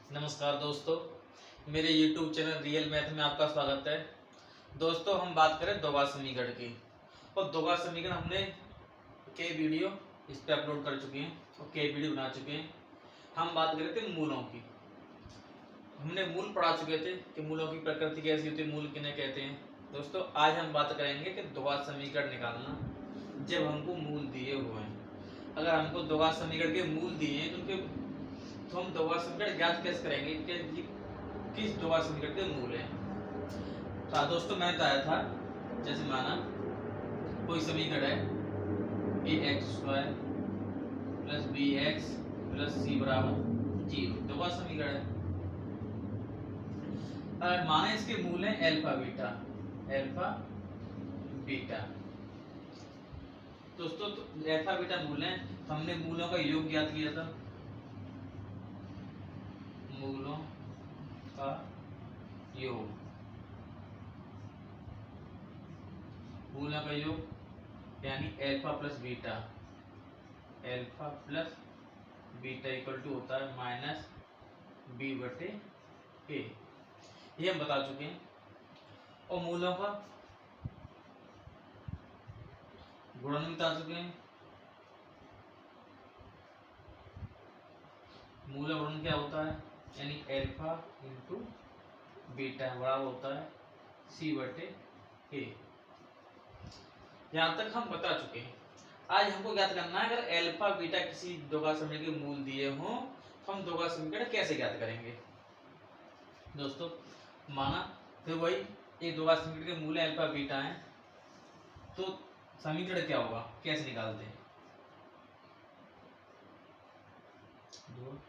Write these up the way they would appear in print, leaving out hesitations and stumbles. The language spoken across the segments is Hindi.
नमस्कार दोस्तों, मेरे YouTube चैनल रियल मैथ में आपका स्वागत है। दोस्तों, हम बात करें द्विघात समीकरण की। और द्विघात समीकरण हमने कई वीडियो इस पे अपलोड कर चुके हैं और कई वीडियो बना चुके हैं। हम बात कर रहे थे मूलों की। हमने मूल पढ़ा चुके थे कि मूलों की प्रकृति कैसी होती है, मूल किन्हें कहते हैं। दोस्तों, आज हम बात करेंगे कि द्विघात समीकरण निकालना जब हमको मूल दिए हुए हैं। अगर हमको द्विघात समीकरण के मूल दिए हैं तो हम द्विघात समीकरण ज्ञात कैसे करेंगे कि किस द्विघात समीकरण के मूल हैं। तो दोस्तों, मैंने बताया था, जैसे माना कोई समीकरण है a x square plus b x plus c बराबर 0, द्विघात समीकरण है। अगर माना इसके मूल हैं एल्फा बीटा दोस्तों, तो एल्फा बीटा मूल हैं, तो हमने मूलों का योग ज्ञात किया था। मूलों का योग, मूलों का योग यानी alpha plus beta equal to होता है माइनस बी बटे ए, ये हम बता चुके हैं। और मूलों का गुणन भी बता चुके हैं। मूल गुणन क्या होता है, यानी एल्फा इंटू बीटा बराबर होता है सी बटे ए। यहाँ तक हम बता चुके हैं। आज हमको ज्ञात करना है, अगर एल्फा बीटा किसी द्विघात समीकरण के मूल दिए हों तो हम द्विघात समीकरण कैसे ज्ञात करेंगे। दोस्तों, माना फिर वही एक द्विघात समीकरण के मूल एल्फा बीटा है, तो समीकरण क्या होगा, कैसे निकालते हैं। द्विघात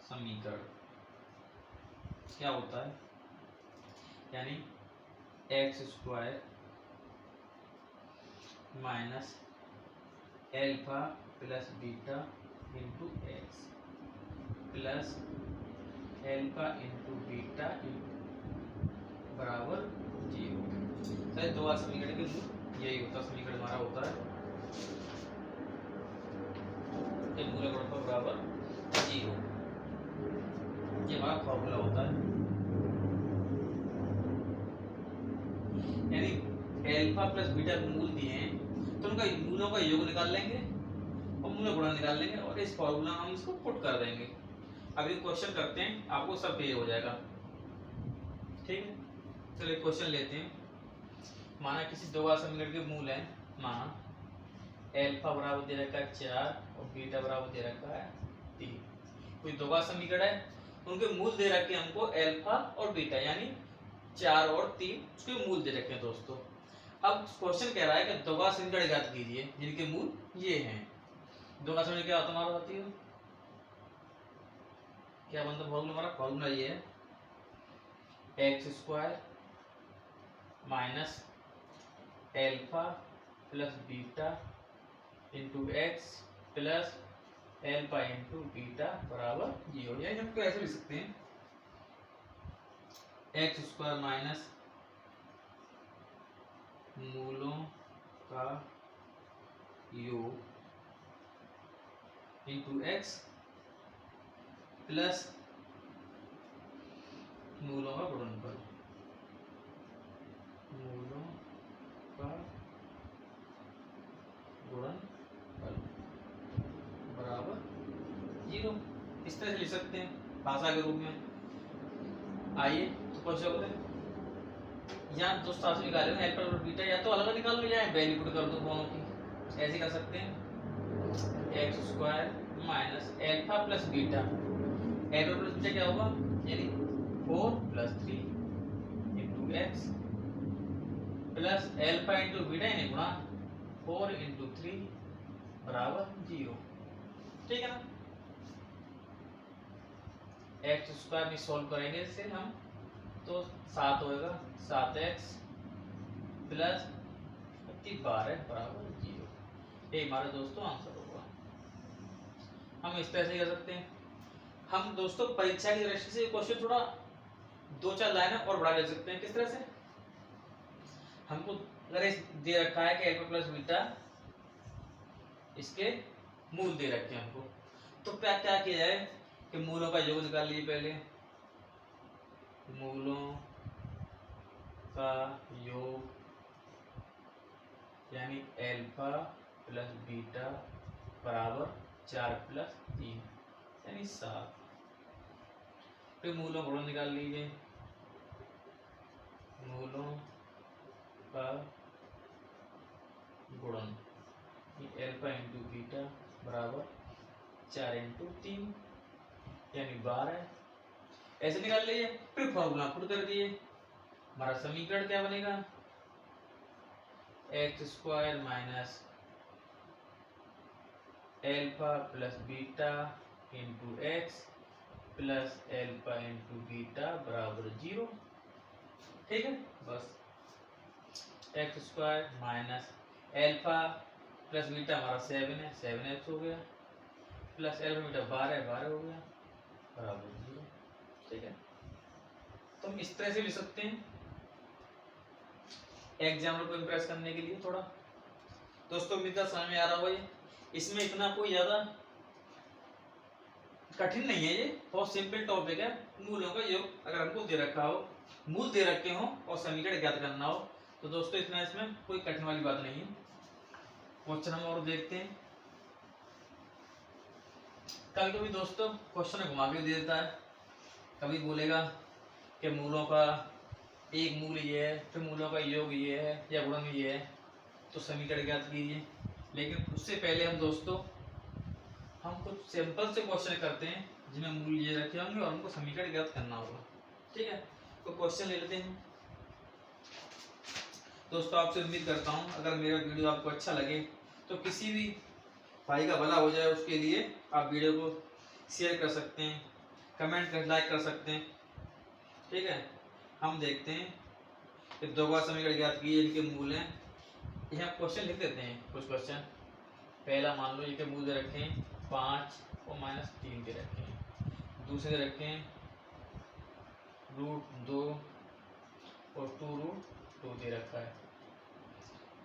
समीकरण क्या होता है, यानी x square minus alpha plus beta into x plus alpha into beta बराबर 0। सही, द्विघात समीकरण के मूल यही होता है। समीकरण हमारा होता है मूल गुणनफल बराबर 0, ये हमारा फॉर्मूला होता है। यानी एल्फा प्लस बीटा को मूल दिए हैं तो उनका मूलों का योग निकाल लेंगे और मूल गुणन निकाल लेंगे और इस फॉर्मूला हम इसको पुट कर देंगे। अभी क्वेश्चन करते हैं, आपको सब क्लियर हो जाएगा। ठीक है, चलिए क्वेश्चन लेते हैं। माना किसी द्विघात समीकरण के मूल है, माना एल्फा बराबर दे रखा है 4 और बीटा बराबर दे रखा है 3। कोई द्विघात समीकरण है, उनके मूल दे रखे हैं हमको एल्फा और बीटा, यानी 4 और 3 उसके मूल दे रखे हैं। दोस्तों, अब क्वेश्चन कह रहा है कि द्विघात समीकरण ज्ञात कीजिए जिनके मूल ये हैं। द्विघात समीकरण क्या होता है हमारा, बताइए क्या बनता है फॉर्मूला। हमारा फॉर्मूला ये है x square minus alpha plus beta into x plus alpha into beta बराबर 0। यानी हम ऐसे लिख सकते हैं एक्स स्क्वायर माइनस मूलों का योग इंटू एक्स प्लस मूलों का गुणनफल, मूलों का गुणनफल बराबर 0। इस तरह से लिख सकते हैं भाषा के रूप में। आइए तो क्वेश्चन करते हैं। यहाँ दोस्तों आपसे निकाले एल्फा और बीटा, या तो अलग अलग निकाल लो या वैल्यू पुट कर दो दोनों की, ऐसे कर सकते हैं। X square minus alpha plus beta, alpha plus beta क्या होगा, यानी 4 plus 3 into x plus alpha into beta यानी गुणा 4 इंटू 3 बराबर 0। ठीक है ना। एक्स स्क्वायर में सॉल्व करेंगे इससे हम, तो 7 होएगा 7x प्लस 12 बराबर 0। ये हमारा दोस्तों आंसर होगा। हम इस तरह से कर सकते हैं। हम दोस्तों परीक्षा की दृष्टि से क्वेश्चन थोड़ा 2-4 लाइन और बढ़ा ले सकते हैं। किस तरह से, हमको अगर इस दे रखा है कि एल्फा प्लस बीटा इसके मूल दे रखे हैं हमको, तो क्या क्या किया जाए कि मूलों का योग निकाल लीजिए पहले। मूलों का योग यानी अल्फा प्लस बीटा बराबर 4 प्लस 3 यानी 7। फिर मूलों का गुणन निकाल लीजिए। मूलों का गुणन अल्फा इंटू बीटा बराबर 4 इंटू 3 यानी 12। ऐसे निकाल लीजिए। फिर फॉर्मूला पुट कर दिए। हमारा समीकरण क्या बनेगा? X square minus alpha plus beta into x plus alpha into beta बराबर 0। ठीक है, बस x square minus alpha plus beta हमारा 7 है, 7x हो गया, प्लस एल्फा बीटा 12 हो गया बराबर 0। ठीक है, तो हम इस तरह से लिख सकते हैं एग्जाम्पल को इंप्रेस करने के लिए। थोड़ा दोस्तों उम्मीद है समझ में आ रहा होगा। ये इसमें इतना कोई ज्यादा कठिन नहीं है, ये बहुत सिंपल टॉपिक है। मूलों का योग अगर हमको दे रखा हो, मूल दे रखे हो और समीकरण ज्ञात करना हो तो दोस्तों इतना इसमें कोई कठिन वाली बात नहीं है। क्वेश्चन हम और देखते हैं। कभी कभी दोस्तों क्वेश्चन घुमा के दे देता है। कभी बोलेगा कि मूलों का एक मूल ये है, फिर मूलों का योग ये है या गुणन ये है, तो समीकरण ज्ञात कीजिए। लेकिन उससे पहले हम दोस्तों हम कुछ सिंपल से क्वेश्चन करते हैं जिनमें मूल ये रखे होंगे और हमको समीकरण ज्ञात करना होगा। ठीक है, तो क्वेश्चन ले लेते हैं। दोस्तों आपसे उम्मीद करता हूँ अगर मेरा वीडियो आपको अच्छा लगे तो किसी भी भाई का भला हो जाए उसके लिए आप वीडियो को शेयर कर सकते हैं, कमेंट कर, लाइक कर सकते हैं। ठीक है, हम देखते हैं कि दोगुना समीकरण ज्ञात कीजिए, इनके मूल हैं। यहाँ क्वेश्चन लिख देते हैं कुछ क्वेश्चन। पहला मान लो इनके मूल दे रखे हैं 5 और -3 के रखे हैं। दूसरे दे रखे हैं √2 और 2√2 दे रखा है।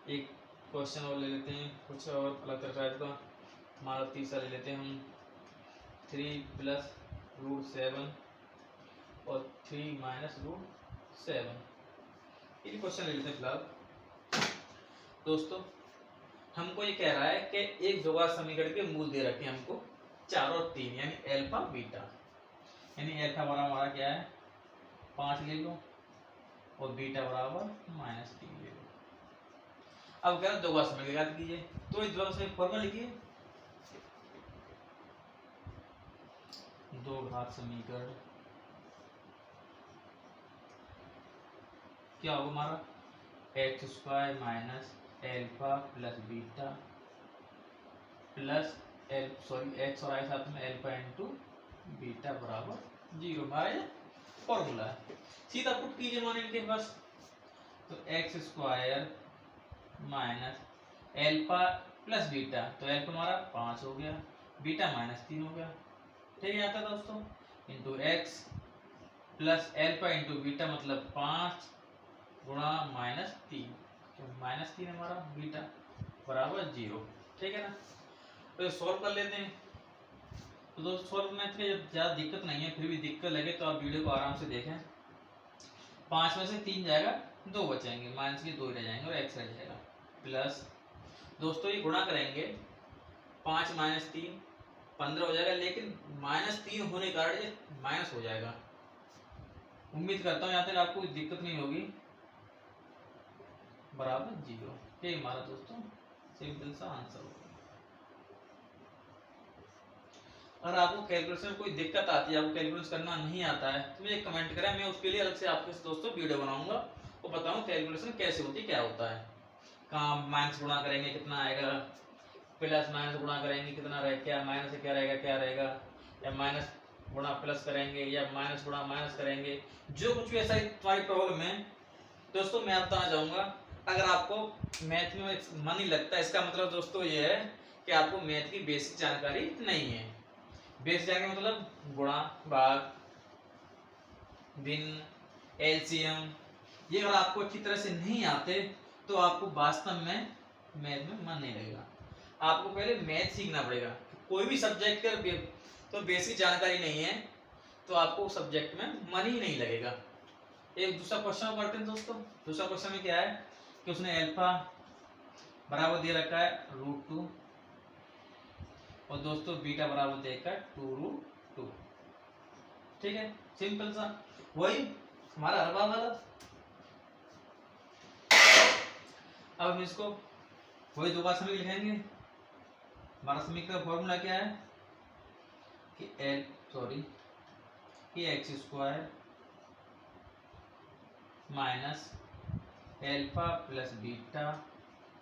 एक क्वेश्चन और ले लेते हैं कुछ और अलग तरह का। मान लो तीसरा ले लेते हैं हम 3 + √7 और 3 - √7। ये क्वेश्चन ले लेते हैं फिलहाल। दोस्तों हमको ये कह रहा है कि एक दोगुना समीकरण के मूल दे रखे हैं हमको 4 और 3 यानी अल्फा बीटा। यानी अल्फा बराबर हमारा क्या है 5 ले लो और बीटा बराबर -3 ले लो। अब कह रहा है दोगुना समीकरण ज्ञात कीजिए, तो इस दोगुना समीकरण फॉर्मूला लिखिए। दो घात समीकरण क्या होगा हमारा x square minus alpha plus beta plus x और आई साथ में एल्फा इंटू बीटा बराबर 0। हमारा ये फॉर्मूला है, सीधा पुट कीजिए मान इनके पास। तो x square minus alpha plus beta, तो एल्फा हमारा 5 हो गया, बीटा -3 हो गया। ठीक है आता है दोस्तों, into x plus alpha into beta मतलब 5 गुणा -3, तो -3 हमारा बीटा बराबर 0। ठीक है ना, तो सॉल्व कर लेते हैं। तो दोस्तों सॉल्व में ज़्यादा दिक्कत नहीं है, फिर भी दिक्कत लगे तो आप वीडियो को आराम से देखें। 5 में से 3 जाएगा, 2 बचेंगे, माइनस के 2 रह जाएंगे और x रह जाएगा। प्लस दोस्तों ये गुणा करेंगे 5 - 3 15 हो जाएगा, लेकिन -3 होने के कारण ये माइनस हो जाएगा। उम्मीद करता हूँ यहाँ तक आपको दिक्कत नहीं होगी। बराबर 0। ये हमारा दोस्तों सिंपल सा आंसर होगा। अगर आपको कैलकुलेशन में कोई दिक्कत आती है, आपको कैलकुलेशन करना नहीं आता है, तो मुझे कमेंट करें, मैं उसके लिए अलग से आपके दोस्तों वीडियो बनाऊंगा और बताऊं कैलकुलेशन कैसे होती है, क्या होता है। कहाँ माइनस गुणा करेंगे कितना आएगा, प्लस माइनस गुणा करेंगे कितना रहेगा, क्या माइनस से क्या रहेगा, या माइनस गुणा प्लस करेंगे या माइनस गुणा माइनस करेंगे। जो कुछ भी ऐसा तुम्हारी प्रॉब्लम है दोस्तों, मैं बताना चाहूँगा। अगर आपको मैथ में मन नहीं लगता, इसका मतलब दोस्तों ये है कि आपको मैथ की बेसिक जानकारी नहीं है। बेसिक जानकारी मतलब गुणा, भाग, भिन्न, एलसीएम, ये अगर आपको अच्छी तरह से नहीं आते तो आपको वास्तव में मैथ में मन नहीं लगेगा। आपको पहले मैथ सीखना पड़ेगा। कोई भी सब्जेक्ट का तो बेसिक जानकारी नहीं है तो आपको सब्जेक्ट में मन ही नहीं लगेगा। एक दूसरा क्वेश्चन पढ़ते हैं दोस्तों। दूसरा क्वेश्चन में क्या है कि उसने अल्फा बराबर दे रखा है √2 और दोस्तों बीटा बराबर देकर 2√2। ठीक है, सिंपल सा वही हमारा हर बार वाला। अब हम इसको वही दो बार समीकरण लिखेंगे। हमारा समीकरण का फॉर्मूला क्या है कि x square minus alpha plus beta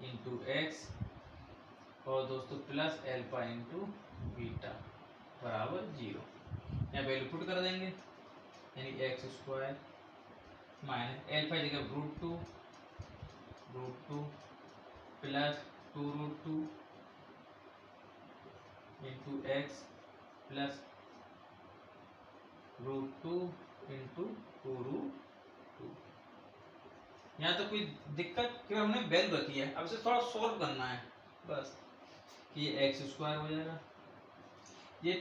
into x और दोस्तों प्लस एल्फा इंटू बीटा बराबर 0। यहाँ वैल्यू पुट कर देंगे, यानी एक्स स्क्वायर माइनस एल्फा जगह √2 plus 2√2 into x plus √2 into 2√2। यहाँ तो कोई दिक्कत कि हमने वैल्यू रखी है, अब इसे थोड़ा सॉल्व करना है बस। कि ये एक्स स्क्वायर हो जाएगा, ये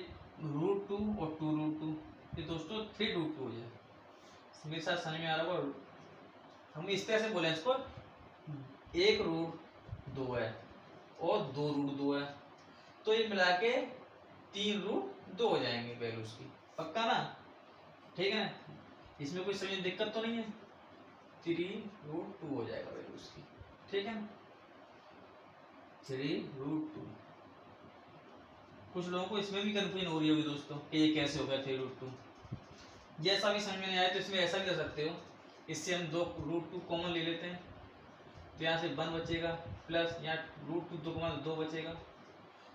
√2 और 2√2 ये दोस्तों 3√2 हो जाएगा। मेरे साथ समझ में आ रहा होगा। हम इस तरह से बोले इसको 1√2 है और 2√2 है, तो ये मिला के 3√2 हो जाएंगे वैल्यू उसकी। पक्का ना? ठीक है ना, इसमें कोई समझ दिक्कत तो नहीं है। 3√2 हो जाएगा वैल्यू उसकी। ठीक है ना, 3√2। कुछ लोगों को इसमें भी कंफ्यूजन हो रही होगी दोस्तों कि ये कैसे हो गया 3√2। जैसा भी समझ में नहीं आया तो इसमें ऐसा भी कर सकते हो, इससे हम 2√2 कॉमन ले लेते हैं तो यहाँ से 1 बचेगा प्लस यहाँ √2 2 कॉमन 2 बचेगा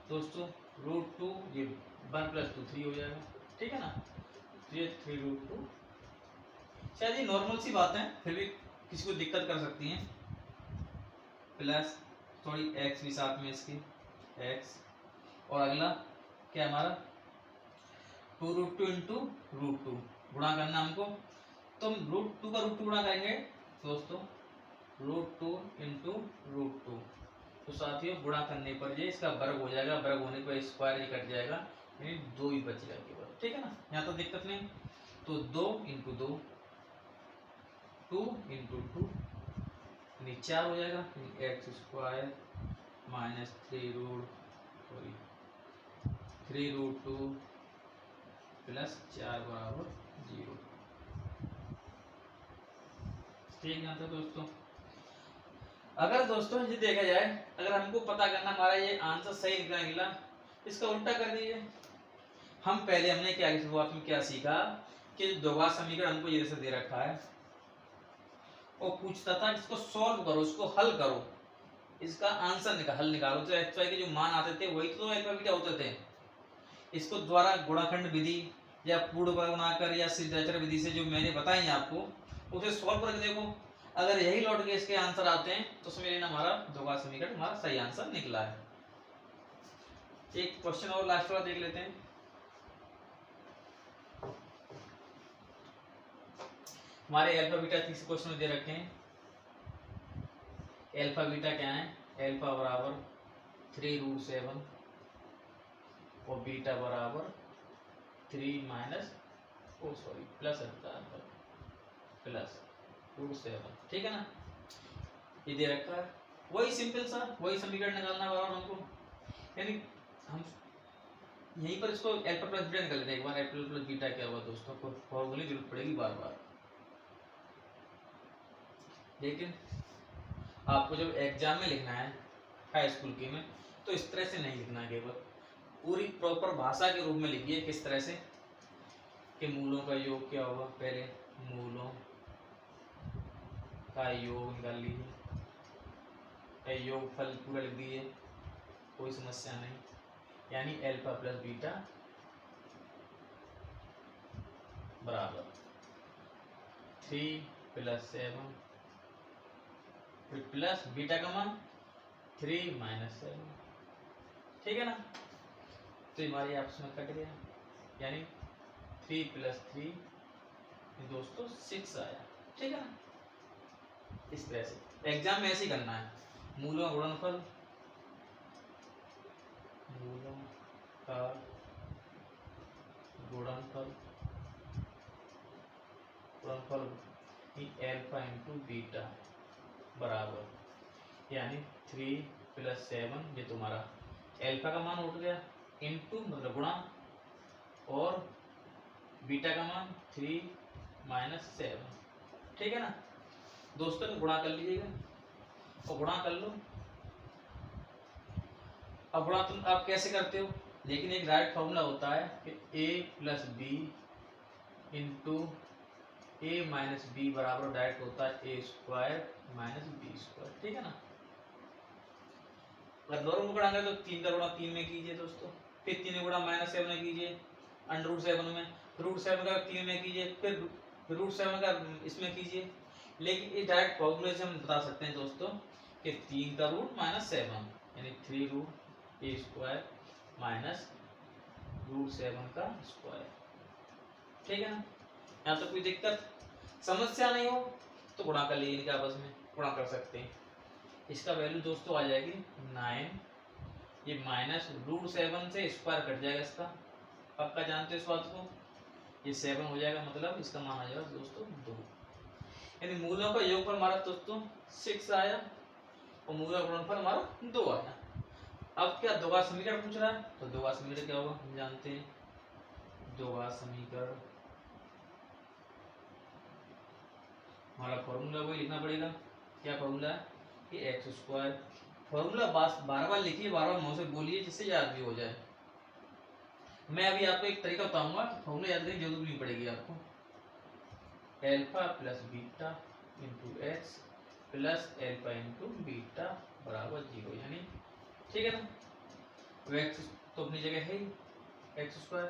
दोस्तों। √2 ये 1 + 2 3 हो जाएगा। ठीक है ना, तो ये 3√2। शायद ये नॉर्मल सी बात है, फिर भी किसी को दिक्कत कर सकती है। प्लस थोड़ी एक्स भी साथ में इसकी एक्स, और अगला क्या हमारा 2√2 इंटू √2 गुणा करना हमको, तो हम √2 का √2 गुणा करेंगे दोस्तों √2 इंटू √2। तो साथियों गुणा करने पर ये इसका वर्ग हो जाएगा, वर्ग होने पर स्क्वायर ही कट जाएगा, यानी 2 ही बचेगा केवल। ठीक है ना, यहाँ तो दिक्कत नहीं। तो 2 इंटू 2 2 इंटू 2 नीचे हो जाएगा, एक्स स्क्वायर माइनस 3√2 प्लस 4 बराबर 0। ठीक है तो दोस्तों, अगर दोस्तों ये देखा जाए, अगर हमको पता करना हमारा ये आंसर सही निकला, इसका उल्टा कर दीजिए। हमने क्या शुरुआत में क्या सीखा कि दोगुना समीकरण हमको ये जैसे दे रखा है और पूछता था इसको सॉल्व करो, इसको हल करो, इसका आंसर हल निकालो। तो एक्स वाई के जो मान आते थे वही तो अल्फा बीटा होते थे। इसको द्वारा गुणाखंड विधि या पूर्ण वर्ग बनाकर या सिद्धांत विधि से जो मैंने बताई आपको उसे सॉल्व करके देखो। अगर यही लौट के इसके आंसर आते हैं तो समझ लेना हमारा दोगुना समीकरण हमारा सही आंसर निकला है। एक क्वेश्चन और लास्ट वाला देख लेते हैं। हमारे अल्फा बीटा तीसरे क्वेश्चन में दे रखे हैं। अल्फा बीटा क्या है, अल्फा बराबर 3√7 और बीटा बराबर 3 प्लस प्लस √7। ठीक है ना, ये दे रखा है। वही सिंपल सा वही समीकरण निकालना बराबर हमको, यानी हम यहीं पर इसको अल्फा प्लस बीटा निकाल लेते हैं। एक बार अल्फा प्लस बीटा क्या हुआ दोस्तों, को फॉर्मूले की जरूरत पड़ेगी बार बार। लेकिन आपको जब एग्जाम में लिखना है हाई स्कूल के में, तो इस तरह से नहीं लिखना है, केवल पूरी प्रॉपर भाषा के रूप में लिखिए। किस तरह से कि मूलों का योग क्या होगा, पहले मूलों का योग निकाल लीजिए, योग फल पूरा लिख दीजिए, कोई समस्या नहीं। यानी अल्फा प्लस बीटा बराबर 3 + 7 फिर प्लस बीटा का मान 3 - 7। ठीक है ना, तो हमारे आपस में कट गया, यानी 3 + 3 दोस्तों 6 आया। ठीक है ना, इस तरह से एग्जाम में ऐसे ही करना है। मूलों का गुणनफल, मूलों का गुणनफल एल्फा इंटू बीटा बराबर, यानी 3 + 7, ये तुम्हारा एल्फा का मान उठ गया, इंटू मतलब गुणा, और बीटा का मान 3 - 7, ठीक है ना दोस्तों। गुणा कर लीजिएगा और गुणा कर लो। अब गुणा तुम आप कैसे करते हो, लेकिन एक राइट फॉर्मूला होता है कि a + b into a - b बराबर डायरेक्ट होता है a² - b², ठीक है ना। अगर दोनों को गुणा करें तो 3 का गुणा 3 में कीजिए दोस्तों, फिर 3 गुणा -7 में कीजिए, √7 में, √7 का 3 में कीजिए, फिर √7 का इसमें कीजिए। लेकिन इस डायरेक्ट फॉर्मूले से हम बता सकते हैं दोस्तों कि 3 का रूट -7 यानी 3 √ a² - √7 का स्क्वायर, ठीक है ना। यहाँ तो कोई दिक्कत समस्या नहीं हो तो गुणा कर लीजिए, इनके आपस में गुणा कर सकते हैं। इसका वैल्यू दोस्तों आ जाएगी 9, ये -√7 से स्क्वायर कट जाएगा इसका, पक्का जानते हो इस बात को, ये 7 हो जाएगा, मतलब इसका मान आ जाएगा दोस्तों 2, यानी मूलों का योगफल हमारा दोस्तों 6 आया और मूलों का गुणनफल हमारा 2 आया। अब क्या दोगा समीकरण पूछ रहा है, तो दोगा समीकरण क्या होगा हम जानते हैं। दोगा समीकरण हमारा फॉर्मूला वही लिखना पड़ेगा, क्या फॉर्मूला है कि x², फॉर्मूला बार बार लिखिए, बार बार मुंह से बोलिए जिससे याद भी हो जाए। मैं अभी आपको एक तरीका बताऊंगा, फॉर्मूला याद करने की जरूरत नहीं पड़ेगी आपको। Alpha + beta into x plus alpha into beta बराबर 0, यानी ठीक है ना। तो एक्स तो अपनी जगह है ही, x²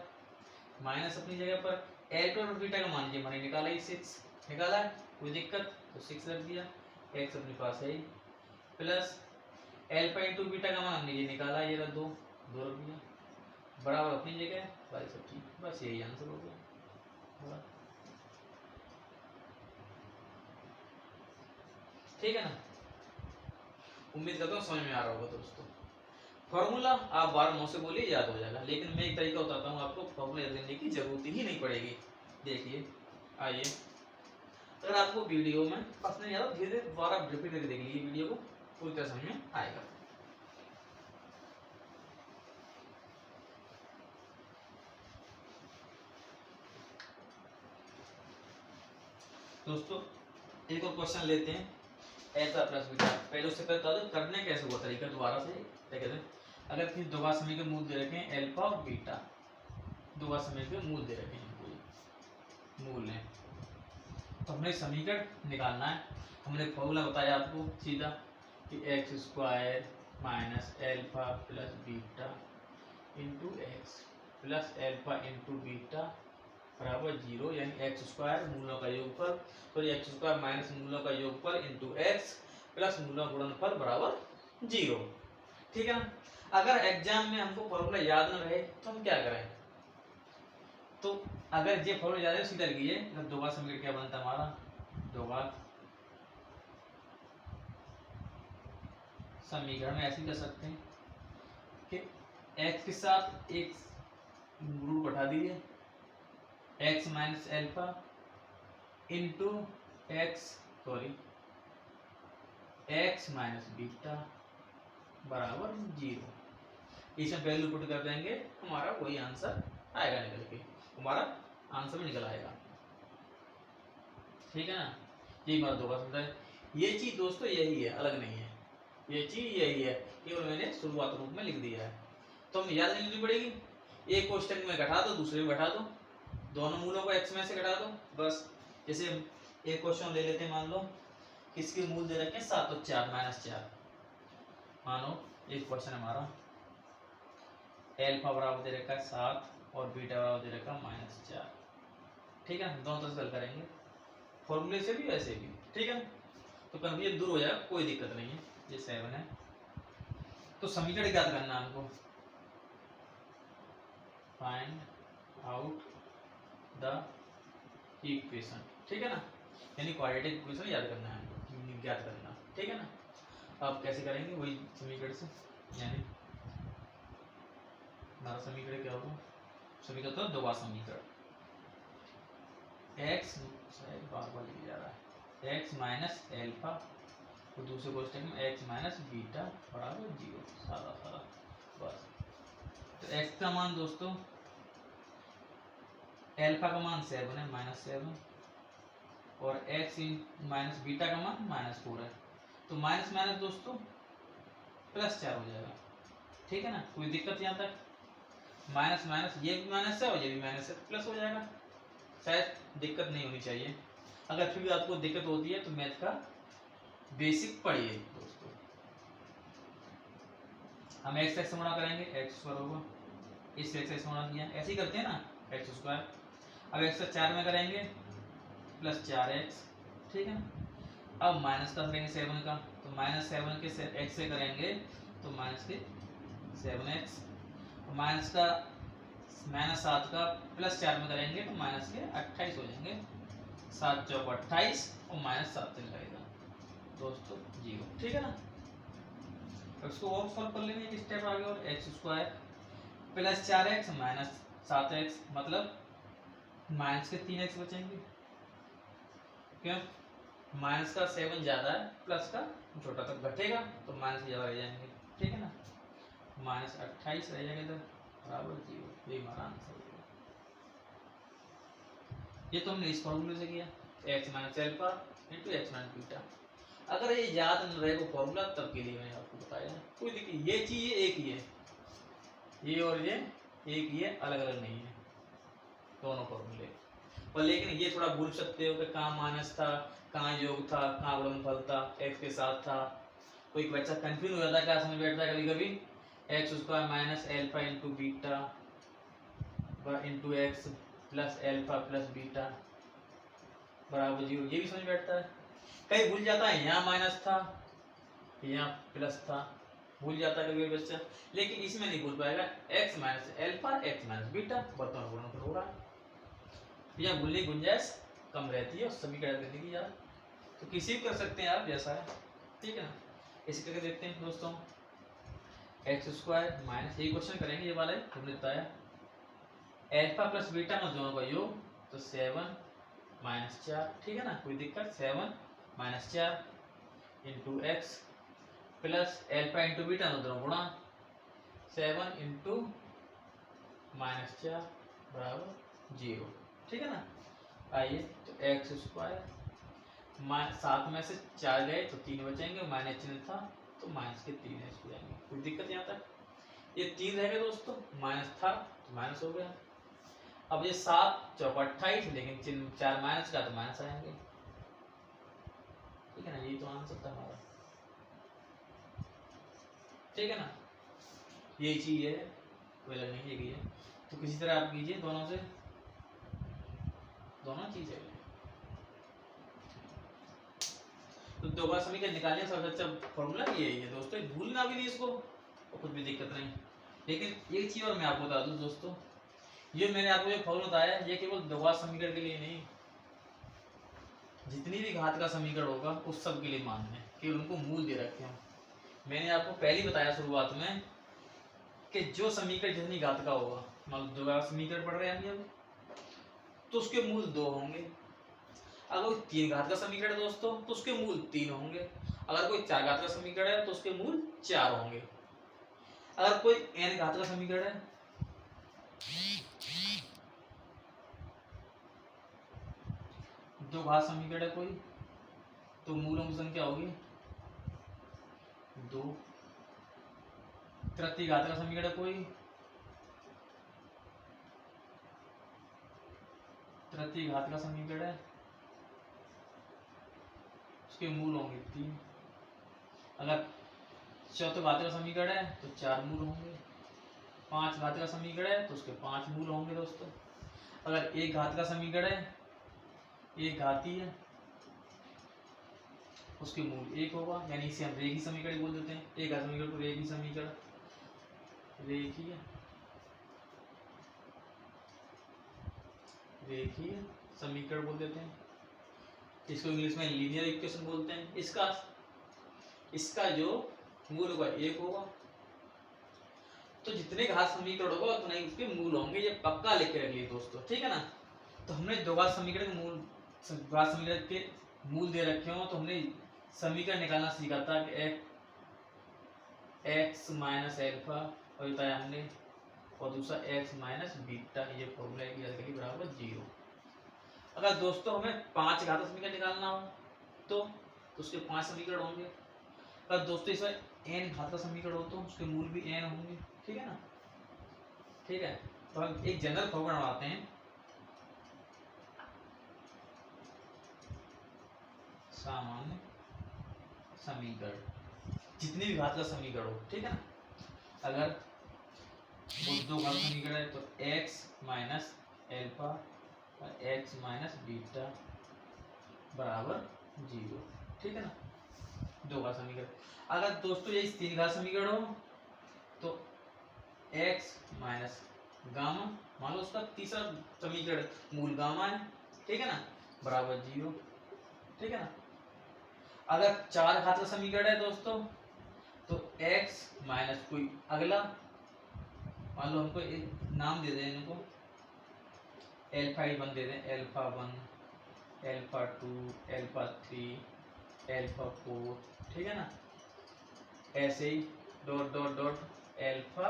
माइनस अपनी जगह पर एल्फा और बीटा का मान लीजिए मैंने निकाला ही 6 निकाला है, कोई दिक्कत तो 6 रख दिया, x अपने पास है ही, प्लस एल्फा इंटू बीटा का मान हमने ये निकाला, ये रख 2 रख दिया, बराबर अपनी जगह बाकी सब ठीक, बस यही आंसर हो गया। ठीक है ना, उम्मीद करता हूँ समझ में आ रहा होगा दोस्तों। फॉर्मूला आप बार मुंह से बोलिए याद हो जाएगा, लेकिन मैं एक तरीका बताता हूँ आपको, फॉर्मूला याद करने की जरूरत ही नहीं पड़ेगी। देखिए आइए, अगर आपको वीडियो में पसंद नहीं आता धीरे धीरे दोबारा रिपीट करके देख लीजिए, वीडियो को पूरी तरह समझ में आएगा। दोस्तों एक और क्वेश्चन लेते हैं, ऐसा प्लस बीटा, पहले उससे पहले बता दो करने कैसे हुआ तरीका, दोबारा से क्या कहते हैं। अगर किसी दोगा समीकरण के मूल दे रखे हैं एल्फा और बीटा, दोगा समीकरण के मूल दे रखे हैं, मूल है तो हमने समीकरण निकालना है। हमने फॉर्मूला बताया आपको सीधा कि x² - alpha plus beta into x plus alpha into beta बराबर 0, यानी x² मूलों का योगफल, तो x² माइनस मूलों का योगफल इंटू एक्स प्लस मूलों का गुणनफल बराबर 0, ठीक है ना। अगर एग्जाम में हमको फॉर्मूला याद न रहे तो हम क्या करें, तो अगर ये फॉर्मूला याद है सीधा लिखिए, दोगा समीकरण क्या बनता है हमारा, दोगा समीकरण में ऐसे कर सकते हैं कि x के साथ एक रूट बढ़ा दीजिए, x - alpha into x - beta बराबर 0, इसमें वैल्यू पुट कर देंगे, हमारा वही आंसर आएगा निकल के, हमारा आंसर में निकल आएगा, ठीक है ना। ये हमारा दोगा समीकरण है, ये चीज दोस्तों यही है, अलग नहीं है, ये चीज यही है, केवल मैंने शुरुआत रूप में लिख दिया है, तो हम याद नहीं करनी पड़ेगी। एक कोष्टक में घटा दो, दूसरे में घटा दो, दोनों मूलों को x में से घटा दो, बस। जैसे एक क्वेश्चन ले लेते हैं, मान लो किसके मूल दे रखे हैं 7 और 4 -4, मानो एक क्वेश्चन हमारा एल्फा बराबर दे रखा है 7 और बीटा बराबर दे रखा है -4, ठीक है। दोनों तरफ से हल करेंगे, फॉर्मूले से भी वैसे भी, ठीक है। तो कन्फ्यूजन दूर हो जाएगा, कोई दिक्कत नहीं है। ये 7 है, तो समीकरण ज्ञात करना है हमको, फाइंड आउट द इक्वेशन, ठीक है ना, यानी क्वाड्रेटिक इक्वेशन याद करना है, ज्ञात करना, ठीक है ना। अब कैसे करेंगे, वही समीकरण से, यानी हमारा समीकरण क्या होगा, समीकरण तो दोगा समीकरण, एक्स बार बार लिखा जा रहा है एक्स माइनस एल्फा और दूसरे क्वेश्चन में एक्स माइनस बीटा बराबर 0, सादा सादा बस। तो एक्स का मान दोस्तों एल्फा का मान 7 है -7 और एक्स माइनस बीटा का मान -4 है। तो माइनस माइनस दोस्तों +4 हो जाएगा, ठीक है ना। कोई दिक्कत यहाँ तक? माइनस माइनस ये भी माइनस है और ये भी माइनस है, प्लस हो जाएगा। शायद दिक्कत नहीं होनी चाहिए। अगर फिर भी आपको दिक्कत होती है तो मैथ का बेसिक पढ़िए दोस्तों। हम एक्स एक्स गुणा करेंगे, एक्स स्क्वायर होगा, इस एक्स एक्स गुणा किया, ऐसे ही करते हैं ना, एक्स स्क्वायर। अब एक्स 4 में करेंगे +4x, ठीक है ना। अब माइनस का करेंगे 7 का, तो -7 के एक्स से करेंगे तो माइनस के 7x, माइनस का -7 का +4 में करेंगे तो माइनस के 28 हो जाएंगे। 7 चौक 28 और -7 से लगेगा दोस्तों 0, ठीक है ना। इसको और सॉल्व कर लेंगे एक स्टेप आगे और एक्स स्क्वायर +4x -7x मतलब माइनस के 3x बचेंगे। क्यों? माइनस का 7 ज्यादा है, प्लस का छोटा तक घटेगा तो माइनस ज्यादा रह जाएंगे, ठीक है ना। -28 रह जाएगा इधर बराबर 0, ये हमारा आंसर हो गया। ये तो हमने इस फॉर्मूले से किया x minus alpha into x minus beta. अगर ये याद न रहे वो फॉर्मूला तब के लिए मैंने आपको बताया, कोई दिक्कत, ये चीज एक ही है, ये और ये एक ही है, अलग अलग नहीं है दोनों फॉर्मूले। और लेकिन ये थोड़ा भूल सकते हो कि कहाँ माइनस था, कहाँ योग था, कहाँ गुणनफल था, एक्स के साथ था। कोई बच्चा कंफ्यूज हो जाता है, क्या समझ बैठता है कभी कभी, x square minus alpha into beta into x plus alpha plus beta बराबर 0, ये भी समझ बैठता है। कहीं भूल जाता है यहाँ माइनस था यहाँ प्लस था, भूल जाता है कभी बच्चा, लेकिन इसमें नहीं भूल पाएगा। X minus alpha x minus beta बर्तन गुणनफल हो रहा है, यह भूलने की गुंजाइश कम रहती है और सभी का करने की याद, तो किसी भी कर सकते हैं आप जैसा है, ठीक है ना। इसी करके देखते हैं दोस्तों, एक्स स्क्वायर माइनस, यही क्वेश्चन करेंगे ये वाला हमने बताया, एल्फा प्लस बीटा में दोनों का योग तो 7 -4, ठीक है ना, कोई दिक्कत। 7 -4 into x plus alpha into beta में दोनों गुणा 7 इंटू -4 बराबर 0, ठीक है ना। आइए तो एक्स स्क्वायर 7 में से 4 गए तो 3 बचेंगे, माइनस चिन्ह था तो माइनस के 3x हो जाएंगे, कोई दिक्कत यहाँ तक। ये 3 रहेगा दोस्तों, माइनस था तो माइनस हो गया। अब ये 7 चौक 28, लेकिन चिन्ह 4 माइनस का तो माइनस आएंगे, ठीक है ना। यही तो आंसर था हमारा, ठीक है ना। यही चीज है, कोई अलग नहीं, यही है। तो किसी तरह आप कीजिए दोनों से, दोनों चीजें। तो दोबारा समीकरण निकालने का सबसे अच्छा फॉर्मूला यही है दोस्तों, भूलना भी नहीं इसको और कुछ भी दिक्कत नहीं। लेकिन एक चीज और मैं आपको बता दूं दोस्तों, ये मैंने आपको एक फॉर्मूला बताया, ये केवल दोबारा समीकरण के लिए नहीं, जितनी भी घात का समीकरण होगा उस सब के लिए मान्य है, केवल उनको मूल दे रखे हैं। मैंने आपको पहले ही बताया शुरुआत में कि जो समीकरण जितनी घात का होगा, मतलब दोबारा समीकरण पढ़ रहे हैं हम तो उसके मूल 2 होंगे। अगर कोई 3 घात का समीकरण है दोस्तों तो उसके मूल 3 होंगे। अगर कोई 4 घात का समीकरण है तो उसके मूल 4 होंगे। अगर कोई n घात का समीकरण है दो घात समीकरण है कोई, तो मूलों की संख्या होगी 2। तृतीय घात का समीकरण कोई, तृतीय घात का समीकरण है उसके मूल होंगे 3। अगर चौथे घात का समीकरण है तो 4 मूल होंगे। 5 घात का समीकरण है तो उसके 5 मूल होंगे दोस्तों। अगर एक घात का समीकरण है, एक घाती है, उसके मूल 1 होगा, यानी इसे हम रेखीय समीकरण बोल देते हैं। एक घात समीकरण को रेखीय समीकरण, रेखीय रेखीय समीकरण बोल देते हैं। इसको इंग्लिश में लीनियर इक्वेशन बोलते हैं। इसका जो मूल होगा 1 होगा, तो जितने घात समीकरण होगा उतने ही उसके मूल होंगे। ये पक्का लिख के रख लिए दोस्तों, ठीक है ना। तो हमने द्विघात समीकरण के मूल, द्विघात समीकरण के मूल दे रखे हो तो हमने समीकरण निकालना सीखा था कि x माइनस एल्फा और बताया हमने, और दूसरा x माइनस बीटा, ये फॉर्मूला है बराबर 0। अगर दोस्तों हमें 5 घातांक समीकरण निकालना हो तो उसके 5 समीकरण होंगे। अगर दोस्तों इसमें n घातांक समीकरण हो तो उसके मूल भी n होंगे, ठीक है ना। ठीक है, तो हम एक जनरल फॉर्मूला बनाते हैं, सामान्य समीकरण, जितने भी घातांक समीकरण हो, ठीक है ना। अगर दो घातांक समीकरण है तो x माइनस एल्फा और x माइनस बीटा बराबर 0, ठीक है ना, दो घातांक समीकरण। अगर दोस्तों ये 3 घातांक समीकरण हो तो x माइनस गामा, मान लो उसका तीसरा समीकरण मूल गामा है, ठीक है ना, बराबर 0, ठीक है ना। अगर 4 घातांक समीकरण है दोस्तों तो x माइनस कोई अगला, मान लो हमको एक नाम दे दें इनको, एल्फा 1 दे दें, एल्फा 1, एल्फा 2, एल्फा 3, एल्फा 4, ठीक है ना। ऐसे ही dot dot dot alpha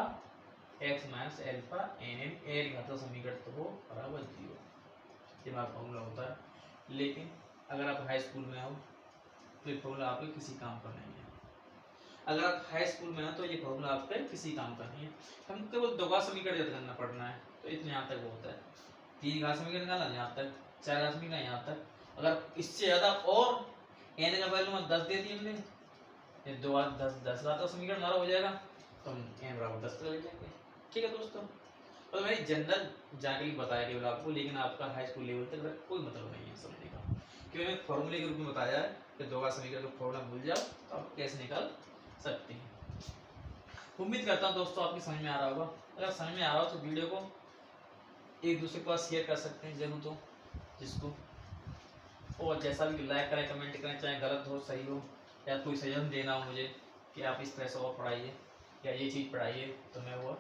x minus alpha n घातांक समीकरण तो हो बराबर 0, ये हमारा फॉर्मूला होता है। लेकिन अगर आप हाई स्कूल में हो तो ये फॉर्मूला आपके किसी काम का नहीं है। अगर आप हाई स्कूल में हो तो ये फॉर्मूला आपके किसी काम का नहीं है। हमको केवल दो घातांक समीकरण याद करना पड़ना है, तो इतने यहाँ तक होता है। 3 घातांक समीकरण निकालना यहाँ तक, 4 घातांक समीकरण यहाँ तक। अगर इससे ज्यादा और n का वैल्यू 10 दे दी हमने, ये 2 10 घातांक समीकरण हमारा हो जाएगा, तो हम n बराबर 10 कर ले जाएंगे, ठीक है दोस्तों। तो मैंने जनरल जानकारी बताया केवल आपको, लेकिन आपका हाई स्कूल लेवल तक कोई मतलब नहीं है समझने का, क्योंकि मैंने फॉर्मूले के रूप में बताया है कि दो घातांक समीकरण का फॉर्मूला भूल जाओ तो आप कैसे निकाल सकते हैं। उम्मीद करता हूँ दोस्तों आपकी समझ में आ रहा होगा। अगर समझ में आ रहा हो तो वीडियो को एक दूसरे के पास शेयर कर सकते हैं जरूर, तो जिसको, और जैसा भी लाइक करें, कमेंट करें, चाहे गलत हो सही हो, या कोई सजेशन देना हो मुझे कि आप इस तरह से और पढ़ाइए या ये चीज़ पढ़ाइए, तो मैं वो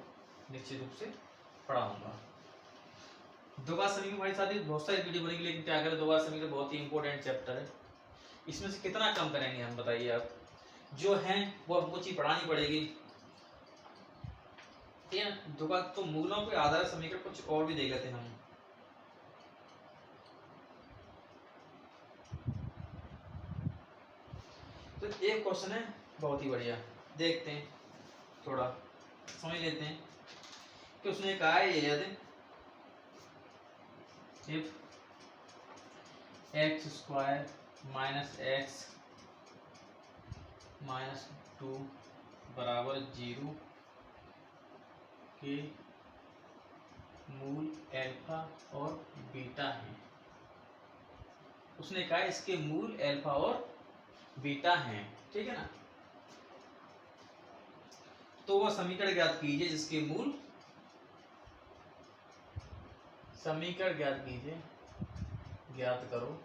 निश्चित रूप से पढ़ाऊँगा। दो घातांक समीकरण हमारे साथ बहुत सारी वीडियो बनेगी, लेकिन क्या करें, दो घातांक समीकरण बहुत ही इंपॉर्टेंट चैप्टर है। इसमें से कितना कम करेंगे हम, बताइए आप। जो हैं वो हमको चीज पढ़ानी पड़ेगी, ठीक है। दो घातांक तो मूलों के आधार समीकरण कुछ और भी देख लेते हैं हम। तो एक क्वेश्चन है बहुत ही बढ़िया, देखते हैं, थोड़ा समझ लेते हैं कि उसने कहा है, ये याद है, if x square minus x minus 2 बराबर 0 के मूल एल्फा और बीटा है। उसने कहा इसके मूल एल्फा और बीटा हैं, ठीक है ना। तो वह समीकरण ज्ञात कीजिए जिसके मूल, समीकरण ज्ञात कीजिए, ज्ञात करो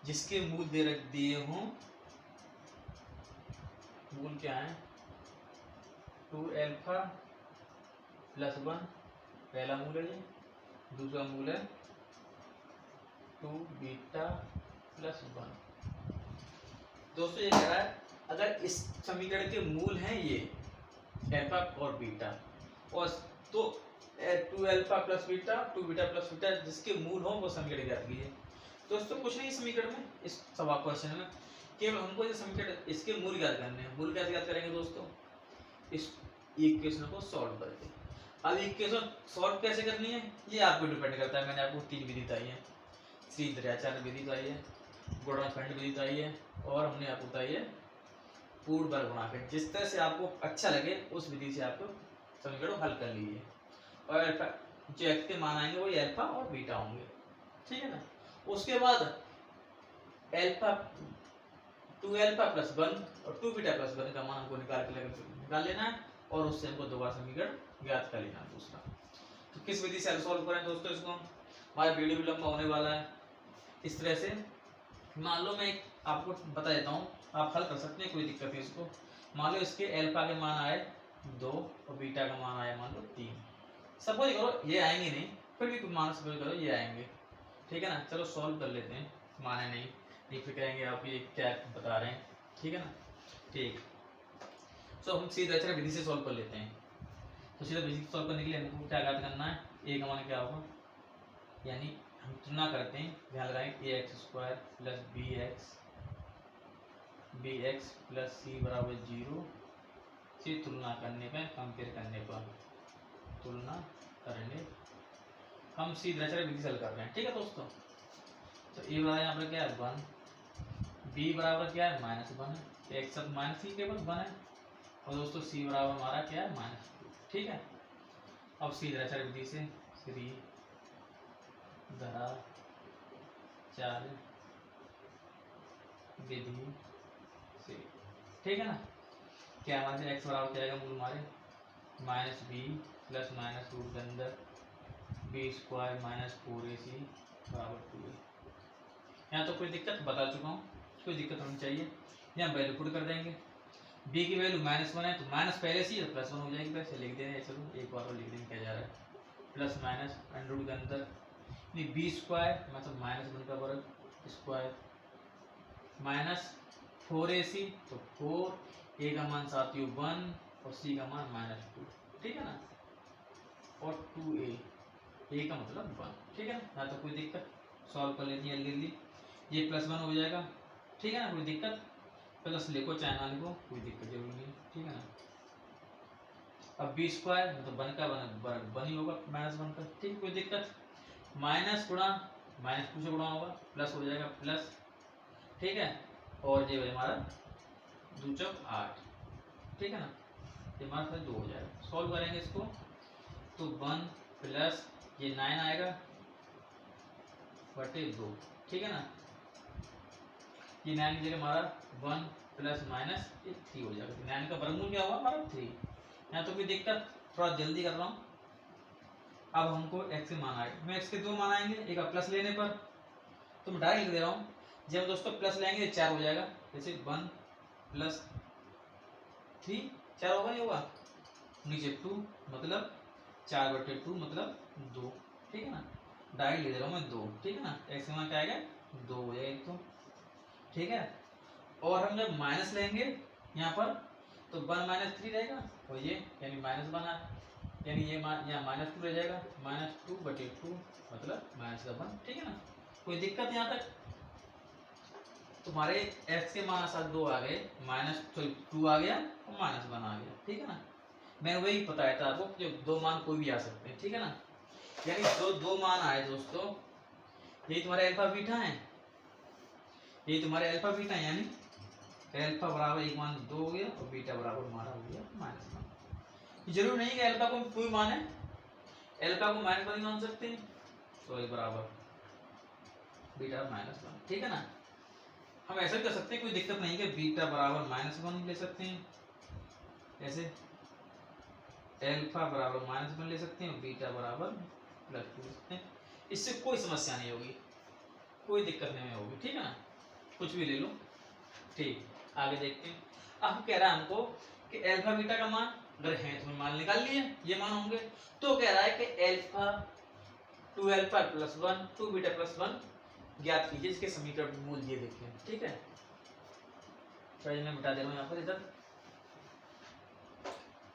जिसके मूल दे रख दिए हों। मूल क्या है, 2 एल्फा प्लस 1 पहला मूल है, ये दूसरा मूल है 2 बीटा प्लस 1। दोस्तों ये कह रहा है अगर इस समीकरण के मूल हैं ये एल्फा और बीटा, और तो 2 alpha plus beta, 2 beta plus beta जिसके मूल हो वो समीकरण ज्ञात कीजिए। दोस्तों कुछ नहीं समीकरण में, इस सवाल क्वेश्चन में केवल हमको ये समीकरण, इसके मूल ज्ञात करने हैं। मूल कैसे ज्ञात करेंगे दोस्तों, इस इक्वेशन को सॉल्व करके। अब इक्वेशन सॉल्व कैसे करनी है ये आपको डिपेंड करता है। मैंने आपको 3 विधि बताई है, श्रीधराचार्य विधि बताई है, गुणनखंड विधि बताई है, और हमने आपको बताई है पूर्ण वर्ग गुणाकार। जिस तरह से आपको अच्छा लगे उस विधि से आपको समीकरण हल कर लीजिए, और अल्फा जो एक्स के मान आएंगे वही अल्फा और बीटा होंगे, ठीक है ना। उसके बाद अल्फा 2 अल्फा प्लस 1 और 2 बीटा प्लस 1 का मान हमको निकाल लेना है, और उससे हमको दोबारा समीकरण ज्ञात कर लेना है दूसरा। तो किस विधि से सॉल्व करें दोस्तों इसको, हमारा वीडियो भी लंबा होने वाला है। इस तरह से मान लो मैं एक आपको बता देता हूँ, आप हल कर सकते हैं, कोई दिक्कत नहीं इसको। मान लो इसके अल्फा के मान आए 2 और बीटा का मान आया मान लो 3। सपोज करो ये आएंगे नहीं, फिर भी माइनस करो ये आएंगे, ठीक है ना। चलो सॉल्व कर लेते हैं, माने नहीं फिर कहेंगे आप ये क्या बता रहे हैं, ठीक है ना। ठीक, तो हम सीधा अच्छा विधि से सॉल्व कर लेते हैं। तो सीधा विधि से सॉल्व करने के लिए हमको क्या ज्ञात करना है, ए का मान क्या होगा, यानी हम तुलना करते हैं, ध्यान लगाएं, a x square plus b x plus c बराबर 0 से तुलना करने पर, कंपेयर करने पर, तुलना करने हम सीधा चले विधि से हल कर रहे हैं, ठीक है दोस्तों। तो ए बराबर यहाँ पर क्या है 1, बी बराबर क्या है -1 है, एक साथ माइनस ही केवल 1 है, और दोस्तों सी बराबर हमारा क्या है -2, ठीक है। अब सीधा चले विधि से 3 धरा 4 विधि से, ठीक है ना। क्या हमारे एक्स बराबर क्या आएगा, मूल हमारे -b प्लस माइनस रूट के अंदर बी स्क्वायर -4ac बराबर 2a। यहाँ तो कोई दिक्कत बता चुका हूँ, कोई दिक्कत होनी चाहिए। यहाँ वैल्यू पुट कर देंगे, b की वैल्यू -1 है तो माइनस पहले से ही +1 हो जाएगी, वैसे लिख दे रहे हैं। चलो एक बार और लिख देंगे क्या जा रहा है, प्लस माइनस अंडर के अंदर बी स्क्वायर मतलब -1 का वर्ग स्क्वायर -4ac तो 4, a का मान साथियों 1 और c का मान -2, ठीक है ना, और 2a, a का मतलब 1, ठीक है ना। यहाँ तो कोई दिक्कत, सॉल्व कर लेते हैं जल्दी, ये +1 हो जाएगा, ठीक है ना, कोई दिक्कत, प्लस लिखो चाहे ना लिखो कोई दिक्कत जरूरी नहीं, ठीक है ना। अब बी स्क्वायर मतलब 1 का 1 ही होगा -1 का, ठीक, कोई दिक्कत, माइनस गुणा -2 से गुणा होगा, प्लस हो जाएगा प्लस, ठीक है, और ये हमारा 2 चौक 8, ठीक है ना, ये हमारा 2 हो जाएगा। सॉल्व करेंगे इसको तो 1 प्लस ये 9 आएगा बटे 2, ठीक है ना, ये 9 की जगह हमारा 1 प्लस माइनस ये 3 हो जाएगा। 9 का वर्गमूल क्या होगा हमारा 3। यहाँ तो कोई दिक्कत, थोड़ा जल्दी कर रहा हूँ। अब हमको x के मान आए, मैं x के 2 मान आएंगे, एक प्लस लेने पर तो मैं डायरेक्ट लिख दे रहा हूँ, जब दोस्तों प्लस लेंगे 4 हो जाएगा, जैसे 1 प्लस 3 4 होगा, नहीं होगा, नीचे 2 मतलब 4 बटे 2 मतलब 2, ठीक है ना, डायरेक्ट ले दे रहा हूँ मैं 2, ठीक है ना, x का मान क्या आएगा 2 हो जाएगा एक तो, ठीक है। और हम जब माइनस लेंगे यहाँ पर तो 1 - 3 रहेगा, और ये यानी -1 है, यानी ये यहाँ -2 रह जाएगा, -2 बटे 2 मतलब -1, ठीक है ना, कोई दिक्कत यहाँ तक। तुम्हारे x के मान साथ 2 आ गए, -2 आ गया और -1 आ गया, ठीक है ना। मैंने वही बताया था आपको, जो 2 मान कोई भी आ सकते हैं, ठीक है ना, यानी जो 2 मान आए दोस्तों, यही तुम्हारे अल्फा बीटा है, यही तुम्हारे अल्फा बीटा है, यानी अल्फा बराबर एक मान 2 हो गया और बीटा बराबर हमारा हो गया -1। जरूर नहीं कि अल्फा को कोई मान है, अल्फा को -1 मान सकते हैं, तो ये बराबर बीटा -1, ठीक है ना। हम ऐसा भी कर सकते हैं, कोई दिक्कत नहीं कि बीटा बराबर -1 ले सकते हैं, ऐसे अल्फा बराबर -1 ले सकते हैं और बीटा बराबर +2 ले सकते हैं, इससे कोई समस्या नहीं होगी, कोई दिक्कत नहीं होगी, ठीक है ना, कुछ भी ले लो, ठीक। आगे देखते हैं, अब कह रहा है हमको कि अल्फा बीटा का मान अगर है तो मान निकाल लिए, ये मान होंगे, तो कह रहा है कि अल्फा 2 अल्फा + 1 2 बीटा + 1 ज्ञात कीजिए, इसके समीकरण मूल ये देखिए, ठीक है। तो मैं बता दे रहा हूँ यहाँ पर इधर,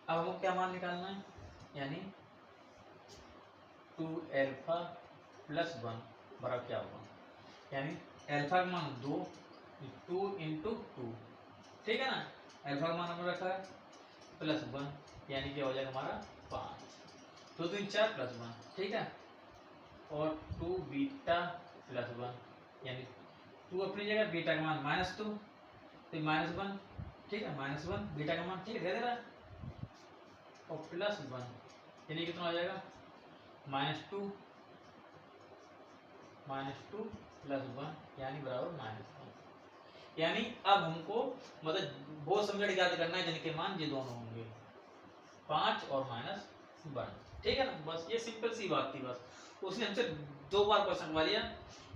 अब हमको क्या मान निकालना है, यानी 2 अल्फा + 1 बराबर क्या होगा, यानी अल्फा का मान 2 × 2, ठीक है ना, अल्फा का मान हमने रखा है +1, यानी क्या हो जाएगा हमारा 5, 2 3 4 +1, ठीक है, और 2 बीटा +1, यानी 2 अपनी जगह, बीटा का मान -2 तो -1, ठीक है, -1 बीटा का मान, ठीक है, दे रहा है, और +1 यानी कितना हो जाएगा -2 +1 यानी बराबर -1, यानी अब हमको मतलब वो समीकरण ज्ञात करना है जिनके मान ये दोनों होंगे 5 और -1, ठीक है ना, बस ये सिंपल सी बात थी। बस उसने हमसे 2 बार क्वेश्चन करवा लिया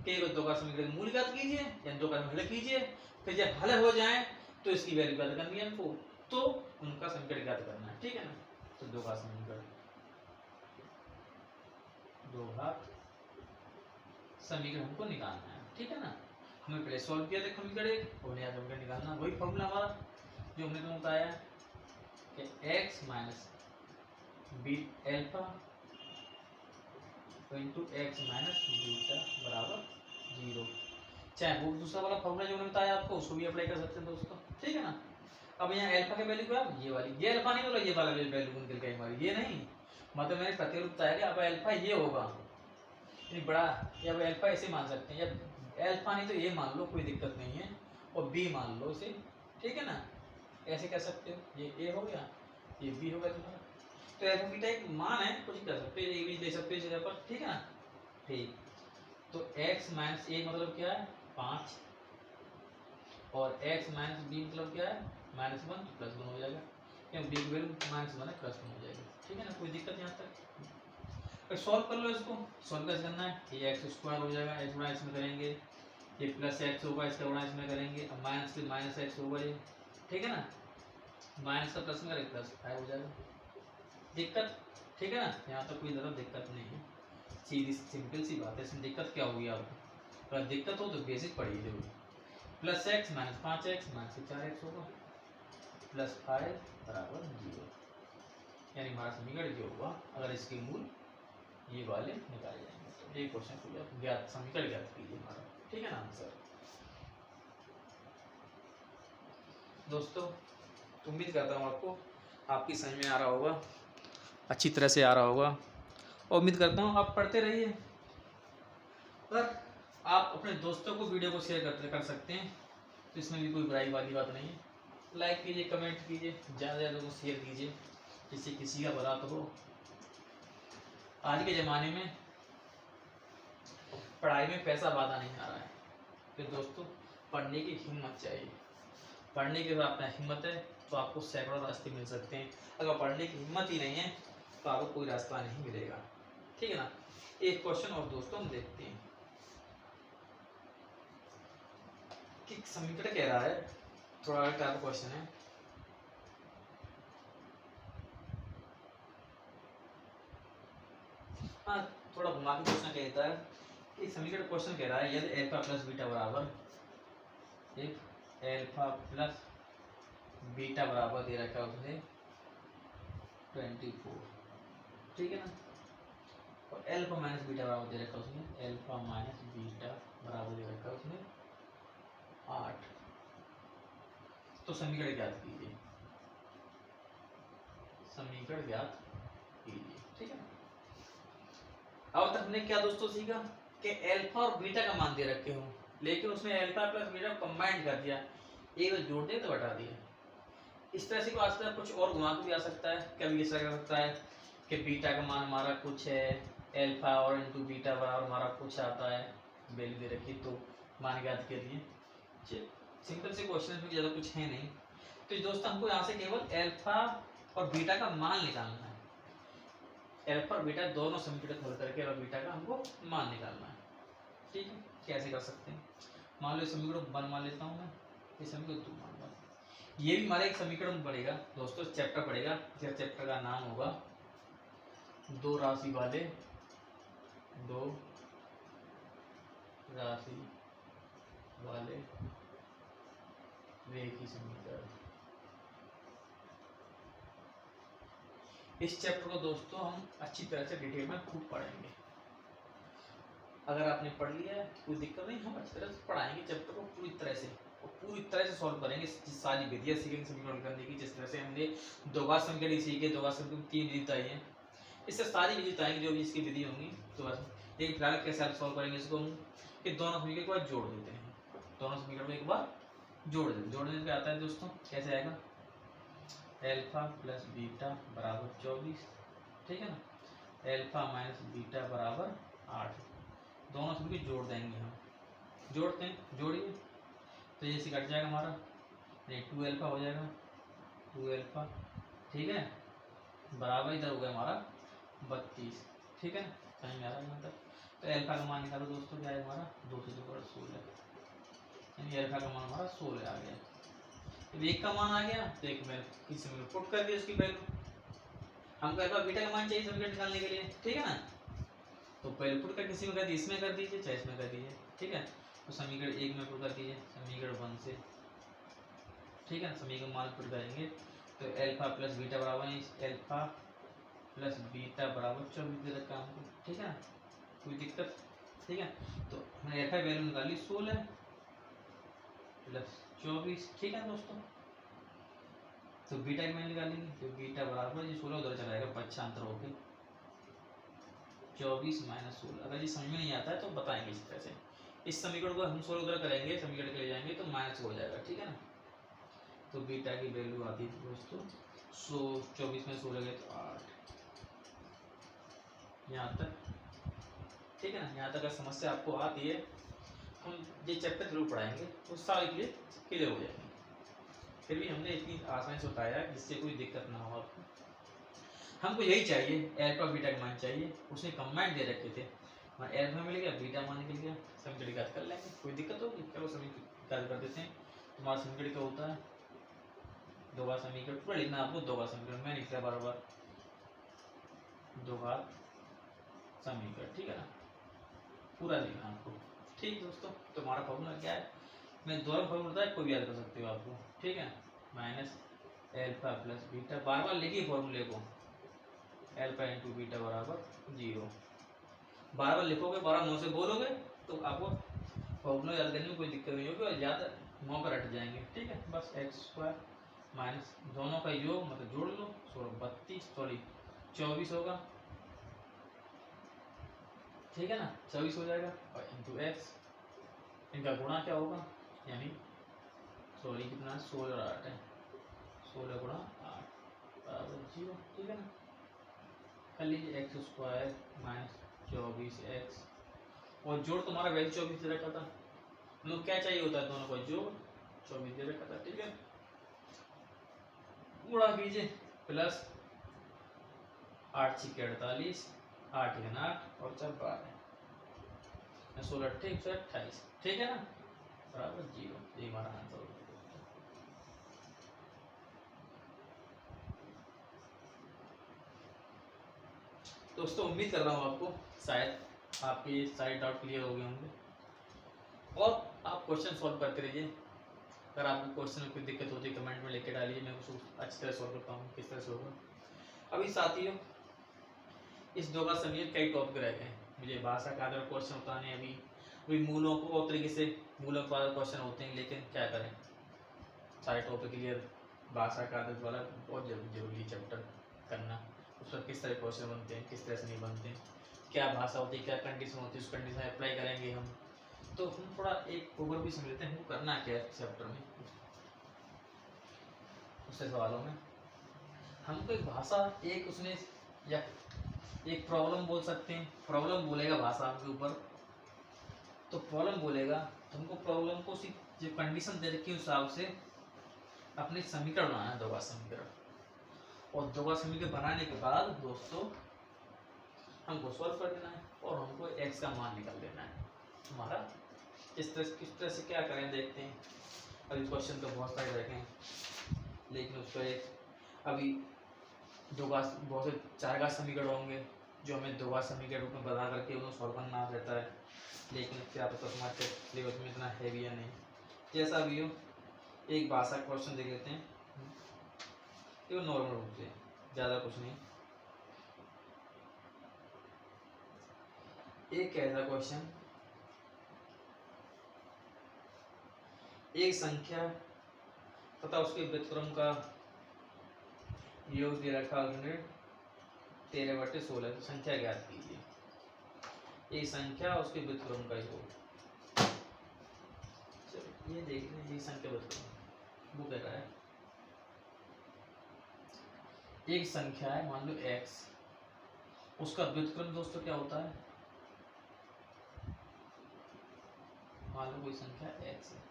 कि 2 का समीकरण मूल ज्ञात कीजिए या 2 का हल कीजिए, फिर जब हल हो जाए तो इसकी वैल्यू ज्ञात करनी है हमको, तो उनका समीकरण ज्ञात करना है, ठीक है ना। तो 2 का समीकरण घात समीकरण हमको निकालना है, ठीक है ना। हमें पहले सॉल्व किया था समीकरण एक और नया समीकरण निकालना, वही फॉर्मूला हमारा जो हमने तुमको बताया कि x minus b alpha into x minus beta बराबर 0। चाहे वो दूसरा वाला फॉर्मूला जो मैंने बताया आपको उसको भी अप्लाई कर सकते हैं दोस्तों, ठीक है ना। अब यहाँ एल्फा के वैल्यू क्या ये वाली, ये अल्फा नहीं मतलब ये वाला वैल्यू निकल गई हमारी, ये नहीं मतलब मैंने प्रतिरूप बताया कि अब एल्फा ये होगा बड़ा, या एल्फा ऐसे मान सकते हैं, या एल्फा नहीं तो ये मान लो कोई दिक्कत नहीं है, और बी मान लो इसे, ठीक है ना। ऐसे कह सकते हो ये ए हो गया ये बी हो गया तुम्हारा। तो एल्फा बीटा एक मान है, कुछ कर सकते हो, ये भी दे सकते हो इस जगह पर, ठीक है ना। ठीक, तो x माइनस ए मतलब क्या है 5, और x माइनस बी मतलब क्या है -1 प्लस 1 हो जाएगा, क्योंकि बी की वैल्यू -1 है प्लस 1 हो जाएगी, ठीक है ना। कोई दिक्कत यहाँ तक। फिर सॉल्व कर लो इसको, सॉल्व कैसे करना है, ये एक्स स्क्वायर हो जाएगा, एक्स गुणा इसमें करेंगे, ये प्लस एक्स होगा इसका गुणा इसमें करेंगे, अब माइनस के माइनस एक्स होगा ये, ठीक है ना। माइनस का प्लस में करेंगे प्लस 5 हो जाएगा। दिक्कत, ठीक है ना, यहाँ तक कोई ज़्यादा दिक्कत नहीं है, सीधी सिंपल सी बात है। इसमें दिक्कत क्या होगी आपको, अगर दिक्कत हो तो बेसिक पढ़िए जरूर। Plus x minus 5x minus 4x होगा प्लस 5 बराबर 0, यानी हमारा समीकरण जो होगा अगर इसके मूल ये वाले निकाले जाएंगे तो ये क्वेश्चन को ज्ञात समीकरण ज्ञात कीजिए हमारा, ठीक है ना आंसर। दोस्तों उम्मीद करता हूँ आपको आपकी समझ में आ रहा होगा, अच्छी तरह से आ रहा होगा, और उम्मीद करता हूँ आप पढ़ते रहिए। पर आप अपने दोस्तों को वीडियो को शेयर कर सकते हैं, तो इसमें भी कोई बुराई वाली बात नहीं है। लाइक कीजिए, कमेंट कीजिए, ज़्यादा ज़्यादा को शेयर कीजिए, जिससे किसी का भला तो हो। आज के ज़माने में पढ़ाई में पैसा वादा नहीं आ रहा है, तो दोस्तों पढ़ने की हिम्मत चाहिए। पढ़ने के बाद अपना हिम्मत है तो आपको सैकड़ों रास्ते मिल सकते हैं, अगर पढ़ने की हिम्मत ही नहीं है तो आपको कोई रास्ता नहीं मिलेगा, ठीक है ना। एक क्वेश्चन और दोस्तों हम देखते हैं कि समीकरण कह रहा है, थोड़ा टाइप क्वेश्चन है, हाँ थोड़ा घुमा के क्वेश्चन कहता है कि समीकरण क्वेश्चन कह रहा है यदि एल्फा प्लस बीटा बराबर, एक एल्फा प्लस बीटा बराबर दे रखा है उसने 24, ठीक है ना, और एल्फा माइनस बीटा बराबर दे रखा है उसने, एल्फा माइनस बीटा बराबर दे रखा है उसने 8। तो समीकरण ज्ञात कीजिए, समीकरण ज्ञात कीजिए, ठीक है ना। अब तक हमने क्या दोस्तों सीखा कि एल्फा और बीटा का मान दे रखे हो, लेकिन उसने एल्फा प्लस बीटा कंबाइंड कर दिया, एक तो जोड़ दिया तो घटा दिया। इस तरह से को आज तक कुछ और घुमा के भी आ सकता है, कभी ऐसा कर सकता है कि बीटा का मान हमारा कुछ है, एल्फा और इंटू बीटा बराबर हमारा कुछ आता है, वैल्यू दे रखी तो मान ज्ञात कर लिए। सिंपल से क्वेश्चन में ज़्यादा कुछ है नहीं, तो दोस्तों हमको यहाँ से केवल एल्फा और बीटा का मान निकालना है। एल्फा और बीटा दोनों समीकरण हल करके और बीटा का हमको मान निकालना है, ठीक है। कैसे कर सकते हैं, मान लो समीकरण 1 मान लेता हूँ मैं, ये समीकरण 2 मान लो, ये भी हमारा एक समीकरण पड़ेगा दोस्तों, चैप्टर पड़ेगा, इस चैप्टर का नाम होगा दो राशि वाले रेखीय समीकरण। इस चैप्टर को दोस्तों हम अच्छी तरह से डिटेल में खूब पढ़ेंगे। अगर आपने पढ़ लिया है कोई दिक्कत नहीं, हम अच्छी तरह से पढ़ाएंगे चैप्टर को पूरी तरह से, और पूरी तरह से सॉल्व करेंगे। सारी विधियाँ सीखेंगे समीकरण करने की, जिस तरह से हमने दोघात समीकरण सीखे, दोघात समीकरण की 3 विधि आई है, इससे सारी विधि बताएंगे जो भी इसकी विधि होंगी। तो बस लेकिन फिलहाल कैसे आप सॉल्व करेंगे इसको, हम कि दोनों समीकरण को एक बार जोड़ देते हैं, दोनों समीकरण को एक बार जोड़ने से आता है दोस्तों, कैसे आएगा, एल्फा प्लस बीटा बराबर 24, ठीक है ना, एल्फा माइनस बीटा बराबर 8, दोनों समीकरण जोड़ देंगे हम, जोड़ते हैं, जोड़िए तो ये कट जाएगा हमारा, ये 2 एल्फा हो जाएगा, 2 एल्फा, ठीक है, बराबर इधर हो गया हमारा 32, ठीक है, समझ में आ रहा है यहाँ तक। तो एल्फा का मान निकालो दोस्तों, क्या है हमारा 2 से 2 16, यानी एल्फा का मान हमारा 16 आ गया। जब एक का मान आ गया तो एक में किसी में पुट कर दिया उसकी वैल्यू, हमको एल्फा बीटा का मान चाहिए समीकरण निकालने के लिए, ठीक है ना। तो पहले पुट कर किसी में कर दीजिए, इसमें कर दीजिए चाहे इसमें कर दीजिए, ठीक है। तो समीकरण 1 में पुट कर दीजिए समीकरण 1 से, ठीक है। समीकरण मान पुट करेंगे तो अल्फा प्लस बीटा बराबर है, अल्फा प्लस बीटा बराबर 24 दे रखा हमको, ठीक है। कोई दिक्कत, ठीक है। तो हमने अल्फा वैल्यू निकाली 16 प्लस 24, ठीक है दोस्तों। तो बीटा की वैल्यू निकालेंगे तो बीटा बराबर ये 16 उधर चला जाएगा पक्षांतर होके 24 माइनस 16। अगर ये समझ में नहीं आता है तो बताएंगे इस तरह से। इस समीकरण को हम 16 उधर करेंगे, समीकरण के ले जाएंगे तो माइनस हो जाएगा, ठीक है ना। तो बीटा की वैल्यू आती थी दोस्तों 24 में 16 गए तो 8, यहाँ तक, ठीक है ना। यहाँ तक अगर समस्या आपको आती है हम ये चैप्टर जरूर पढ़ाएंगे तो सारे के लिए क्लियर हो जाएंगे। फिर भी हमने इतनी आसानी से बताया जिससे कोई दिक्कत ना हो आपको। हमको यही चाहिए, अल्फा बीटा का मान चाहिए, उसने कंबाइंड दे रखे थे, अल्फा मिल गया बीटा मान निकल गया, समीकरण याद कर लेंगे। कोई दिक्कत होगी, चलो समीकरण याद कर देते हैं। तुम्हारा समीकरण क्या होता है, दो घात समीकरण पूरा लिखना आपको, दो घात समीकरण मैं लिख रहा बार बार, दो घात समीकरण, ठीक है ना, पूरा लिखना आपको, ठीक दोस्तों। तुम्हारा फॉर्मूला क्या है, मैं दोनों फॉर्मूला बताया, कोई भी याद कर सकते हो आपको, ठीक है। माइनस अल्फा प्लस बीटा, बार बार लिखिए फॉर्मूले को, अल्फा इंटू बीटा बराबर 0। बार बार लिखोगे, बार बार मुँह से बोलोगे तो आपको फॉर्मूला याद करने में कोई दिक्कत नहीं होगी और याद मुँह पर हट जाएंगे, ठीक है। बस एक्स स्क्वायर माइनस दोनों का योग मतलब जोड़ लो, 24 होगा, ठीक है ना, 24 हो जाएगा और इंटू एक्स, इनका गुणा क्या होगा, यानी कितना 16 और 8 है, 16 गुणा 8 बराबर 0, ठीक है ना। कर लीजिए एक्स स्क्वायर माइनस 24x और जोड़ तुम्हारा वैल्यू 24 दे रखा था, लोग क्या चाहिए होता है दोनों को जोड़ 24 दे रखा था, ठीक है। गुणा कीजिए प्लस 8 6 48, 8 1 8 और 4 12, 16 ठीक 28, ठीक है ना, बराबर 0। ये हमारा आंसर होगा दोस्तों। उम्मीद कर रहा हूँ आपको शायद आपके सारे डाउट क्लियर हो गए होंगे और आप क्वेश्चन सॉल्व करते रहिए। अगर आपको क्वेश्चन में कोई दिक्कत होती है कमेंट में लेके डालिए, मैं उसको अच्छी तरह सॉल्व करता हूँ किस तरह से होगा। अभी साथियों इस दो का समीकरण कई टॉपिक रह गए, मुझे भाषा का आधार क्वेश्चन होता नहीं, अभी मूलों को और तरीके से मूलों के आधार क्वेश्चन होते हैं, लेकिन क्या करें सारे टॉपिक क्लियर, भाषा का आदत वाला बहुत जरूरी चैप्टर करना, उस पर किस तरह क्वेश्चन बनते हैं किस तरह से नहीं बनते हैं, क्या भाषा होती है क्या कंडीशन होती है, उस कंडीशन अप्लाई करेंगे हम। तो हम थोड़ा एक ओवरव्यू समझ लेते हैं हमको करना क्या है चैप्टर में, उससे सवालों में हमको एक भाषा एक उसने या एक प्रॉब्लम बोल सकते हैं, प्रॉब्लम बोलेगा भाषा के ऊपर, तो प्रॉब्लम बोलेगा तो हमको प्रॉब्लम को उसी जो कंडीशन दे रखी है उस हिसाब से अपने समीकरण बनाना है, दोगा समीकरण, और दोगा समीकरण बनाने के बाद दोस्तों हमको सॉल्व कर देना है और हमको एक्स का मान निकाल देना है हमारा। किस तरह से क्या करें देखते हैं। अभी क्वेश्चन तो बहुत सारे रखे हैं, लेकिन उस पर एक अभी बहुत से 4 घात समीकरण होंगे जो हमें 2 घात समीकरण रूप में बना करके उन्हें सॉल्व करना रहता है, लेकिन क्या पता तुम्हारे सिलेबस में इतना है भी या नहीं। जैसा भी हो एक भाषा क्वेश्चन देख लेते हैं, ये नॉर्मल रूप से, ज़्यादा कुछ नहीं। एक ऐसा क्वेश्चन, एक संख्या तथा उसके व्युत्क्रम का योग दे रखा 13/16, संख्या ज्ञात कीजिए। एक संख्या उसके व्युत्क्रम का योग, ये देख लें, ये संख्या व्युत्क्रम वो कह रहा है एक संख्या है मान लो x, उसका व्युत्क्रम दोस्तों क्या होता है, मान लो कोई संख्या x है,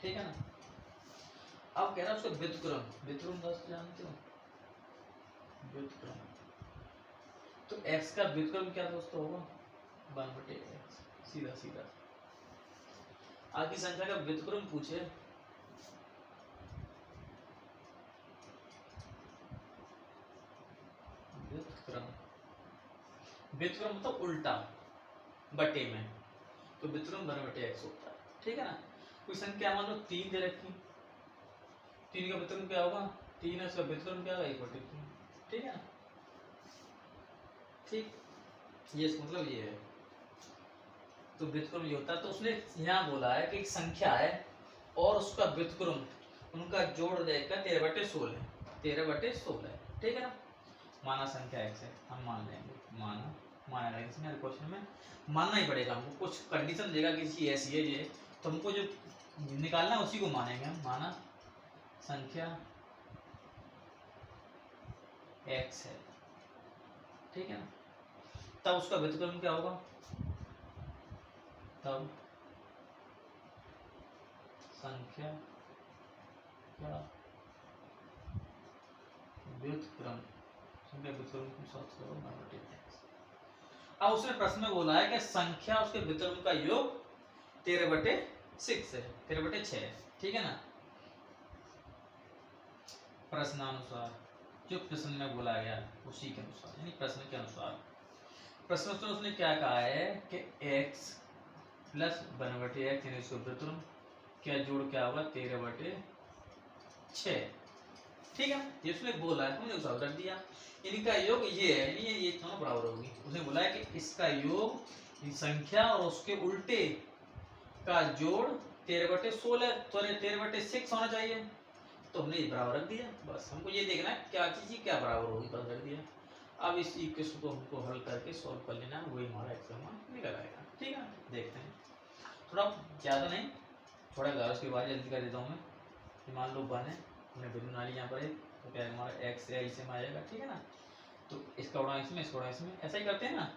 ठीक है ना। अब कह रहा है उसका व्युत्क्रम, व्युत्क्रम दोस्तों जानते हो व्युत्क्रम, तो x का व्युत्क्रम क्या दोस्तों होगा 1/x, सीधा सीधा। आगे संख्या का व्युत्क्रम पूछे व्युत्क्रम, व्युत्क्रम मतलब उल्टा, बटे में, तो व्युत्क्रम वन बटे एक्स होता है। ठीक है ना। कोई संख्या मान लो 3 दे रखी, 3 का व्युत्क्रम क्या होगा 3 है, उसका व्युत्क्रम क्या होगा 1/3। ठीक है ना। ठीक, ये मतलब ये है, तो व्युत्क्रम ये होता है। तो उसने यहाँ बोला है कि एक संख्या है और उसका व्युत्क्रम, उनका जोड़ देकर 13/16, 13/16। ठीक है ना। माना संख्या x है, हम मान लेंगे, माना इसमें क्वेश्चन में मानना ही पड़ेगा हमको, कुछ कंडीशन देगा कि इसकी ऐसी है ये, तो हमको जो निकालना है उसी को मानेंगे हम। माना संख्या x है, ठीक है ना, तब उसका व्युत्क्रम क्या होगा, तब संख्या क्या व्युत्क्रम, संख्या व्युत्क्रम को सर्च करो बटे x। अब उसने प्रश्न में बोला है कि संख्या उसके व्युत्क्रम का योग 13/6 है, 13/6 है। ठीक है ना। प्रश्नानुसार जो प्रश्न में बोला गया उसी के अनुसार, यानी प्रश्न के अनुसार, प्रश्न में उसने क्या कहा है कि x प्लस 1/x यानी उसका व्युत्क्रम क्या जोड़ क्या होगा 13/6। ठीक है, ये उसने बोला है, हमने उसका उत्तर दिया। इनका योग ये है, यानी ये दोनों बराबर होगी। उसने बोला है कि इसका योग संख्या और उसके उल्टे का जोड़ 13/16, तो 13/6 होना चाहिए, तो हमने बराबर रख दिया। बस हमको ये देखना है क्या चीज क्या बराबर होगी, बस रख दिया। अब इस इक्वेशन को हमको हल करके सॉल्व कर लेना है, वही हमारा एक्स का मान निकल आएगा। ठीक है, देखते हैं। थोड़ा ज़्यादा नहीं, थोड़ा ज़्यादा, उसके बाद जल्दी कर देता हूँ मैं। मान लो 1 है, हमने बिंदु नाली यहाँ पर है, तो क्या हमारा एक्स है इसे में आएगा। ठीक है ना। तो इसका उड़ा इसमें, इसका उड़ा इसमें, ऐसा ही करते हैं ना।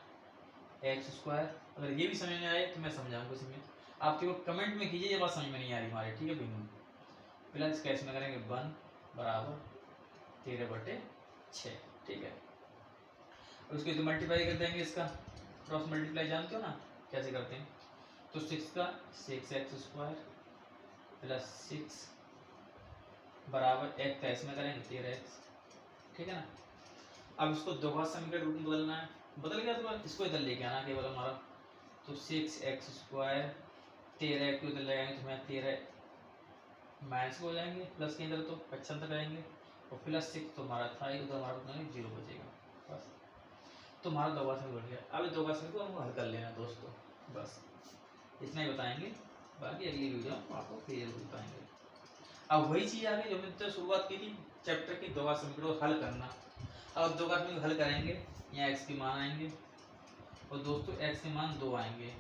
x², अगर ये भी समझ में आए तो मैं समझाऊंगा इसमें, आप केवल कमेंट में कीजिए ये बात समझ में नहीं आ रही हमारे। ठीक है, बिंदु प्लस कैश में करेंगे 1 बराबर 13/6। ठीक है, उसको तो मल्टीप्लाई कर देंगे, इसका क्रॉस मल्टीप्लाई जानते हो ना कैसे करते हैं। तो 6 का 6x² प्लस 6 बराबर एक का इसमें करेंगे 13x। ठीक है ना। अब इसको दोबारा समीकरण रूप में बदलना है, बदल गया तो इसको इधर लेके आना केवल हमारा। तो 6x² 13 को इधर ले आएंगे तो हमें 13 माइनस हो जाएंगे, प्लस के इधर तो अच्छा तक आएंगे, और प्लस 6 तो हमारा था, उधर हमारा कितना 0 बचेगा बस। तो हमारा दोबारा से बढ़ गया। अब दोबारा से को हमको हल कर लेना दोस्तों, बस इतना ही बताएंगे, बाकी अगली वीडियो में आपको क्लियर बताएंगे। अब वही चीज़ आ गई जो हमने शुरुआत की थी चैप्टर की, दोबारा समीकरण को हल करना। अब दोबारा समीकरण हल करेंगे, यहाँ x के मान आएंगे, और दोस्तों x के मान 2 आएंगे,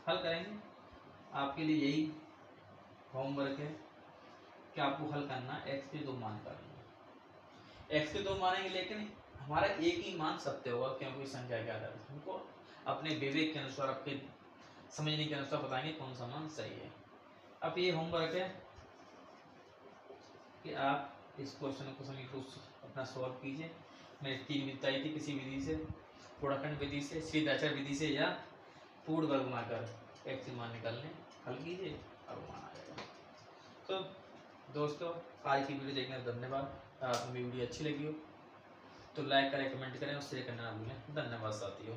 हल करेंगे। आपके लिए यही होमवर्क है कि आपको हल करना x के 2 मान करना। x के 2 मानेंगे, लेकिन हमारा एक ही मान सत्य होगा, क्योंकि संख्या के आधार पर हमको अपने विवेक के अनुसार, आपके समझने के अनुसार बताएंगे कौन सा मान सही है। अब ये होमवर्क है कि आप इस क्वेश्चन को समीकरण अपना सॉल्व कीजिए। मैंने 3 विधि बताई थी, किसी विधि से, गुणाखंड विधि से, सीधाचार विधि से, या पूर्ण वर्ग मानकर x के मान निकालने, हल कीजिए और मान आ जाएगा। तो दोस्तों आज की वीडियो देखने का धन्यवाद। अगर आपको वीडियो अच्छी लगी हो तो लाइक करें, कमेंट करें और शेयर करना ना भूलें। धन्यवाद साथियों।